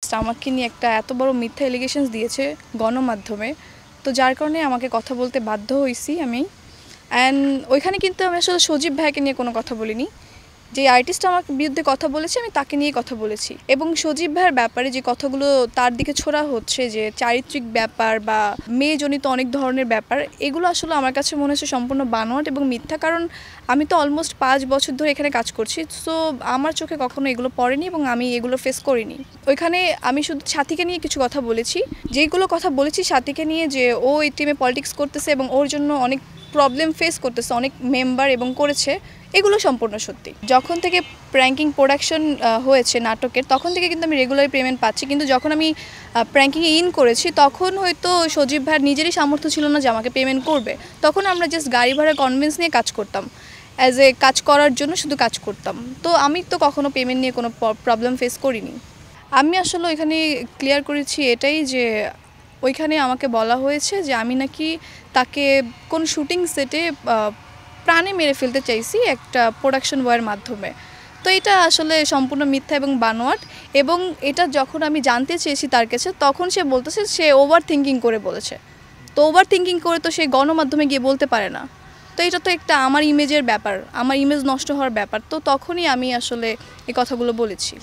Artist আমাকে নিয়ে একটা এত বড় মিথ্যা এলিগেশনস দিয়েছে গণমাধ্যমে, তো যার কারণে আমাকে কথা বলতে বাধ্য হয়েছি আমি। অ্যান্ড ওইখানে কিন্তু আমি আসলে সজীব ভাইকে নিয়ে কোনো কথা বলিনি। যে আর্টিস্ট আমার বিরুদ্ধে কথা বলেছে আমি তাকে নিয়ে কথা বলেছি, এবং সজীব ভাইয়ের ব্যাপারে যে কথাগুলো তার দিকে ছোড়া হচ্ছে যে চারিত্রিক ব্যাপার বা মেয়েজনিত অনেক ধরনের ব্যাপার, এগুলো আসলে আমার কাছে মনে হচ্ছে সম্পূর্ণ বানোয়াট এবং মিথ্যা। কারণ আমি তো অলমোস্ট 5 বছর ধরে এখানে কাজ করছি, সো আমার চোখে কখনো এগুলো পড়েনি এবং আমি এগুলো ফেস করিনি। ওইখানে আমি শুধু সাথীকে নিয়ে কিছু কথা বলেছি, যেগুলো কথা বলেছি সাথীকে নিয়ে, যে ও এই টিমে পলিটিক্স করতেছে এবং ওর জন্য অনেক প্রবলেম ফেস করতেছে অনেক মেম্বার এবং করেছে, এগুলো সম্পূর্ণ সত্যি। যখন থেকে প্র্যাঙ্কিং প্রোডাকশন হয়েছে নাটকের, তখন থেকে কিন্তু আমি রেগুলার পেমেন্ট পাচ্ছি, কিন্তু যখন আমি প্র্যাঙ্কিংয়ে ইন করেছি তখন হয়তো সজীব ভাইয়ের নিজেরই সামর্থ্য ছিল না যে আমাকে পেমেন্ট করবে। তখন আমরা জাস্ট গাড়ি ভাড়া কনভিন্স নিয়ে কাজ করতাম, অ্যাজ এ কাজ করার জন্য শুধু কাজ করতাম। তো আমি তো কখনো পেমেন্ট নিয়ে কোনো প্রবলেম ফেস করিনি। আমি আসলে ওইখানে ক্লিয়ার করেছি এটাই যে ওইখানে আমাকে বলা হয়েছে যে আমি নাকি তাকে কোন শুটিং সেটে প্রাণে মেরে ফেলতে চাইছি একটা প্রোডাকশন বয়ের মাধ্যমে। তো এটা আসলে সম্পূর্ণ মিথ্যা এবং বানোয়াট। এবং এটা যখন আমি জানতে চেয়েছি তার কাছে, তখন সে বলতেছে সে ওভার থিঙ্কিং করে বলেছে। তো ওভার থিঙ্কিং করে তো সে গণমাধ্যমে গিয়ে বলতে পারে না। তো এটা তো একটা আমার ইমেজের ব্যাপার, আমার ইমেজ নষ্ট হওয়ার ব্যাপার। তো তখনই আমি আসলে এই কথাগুলো বলেছি।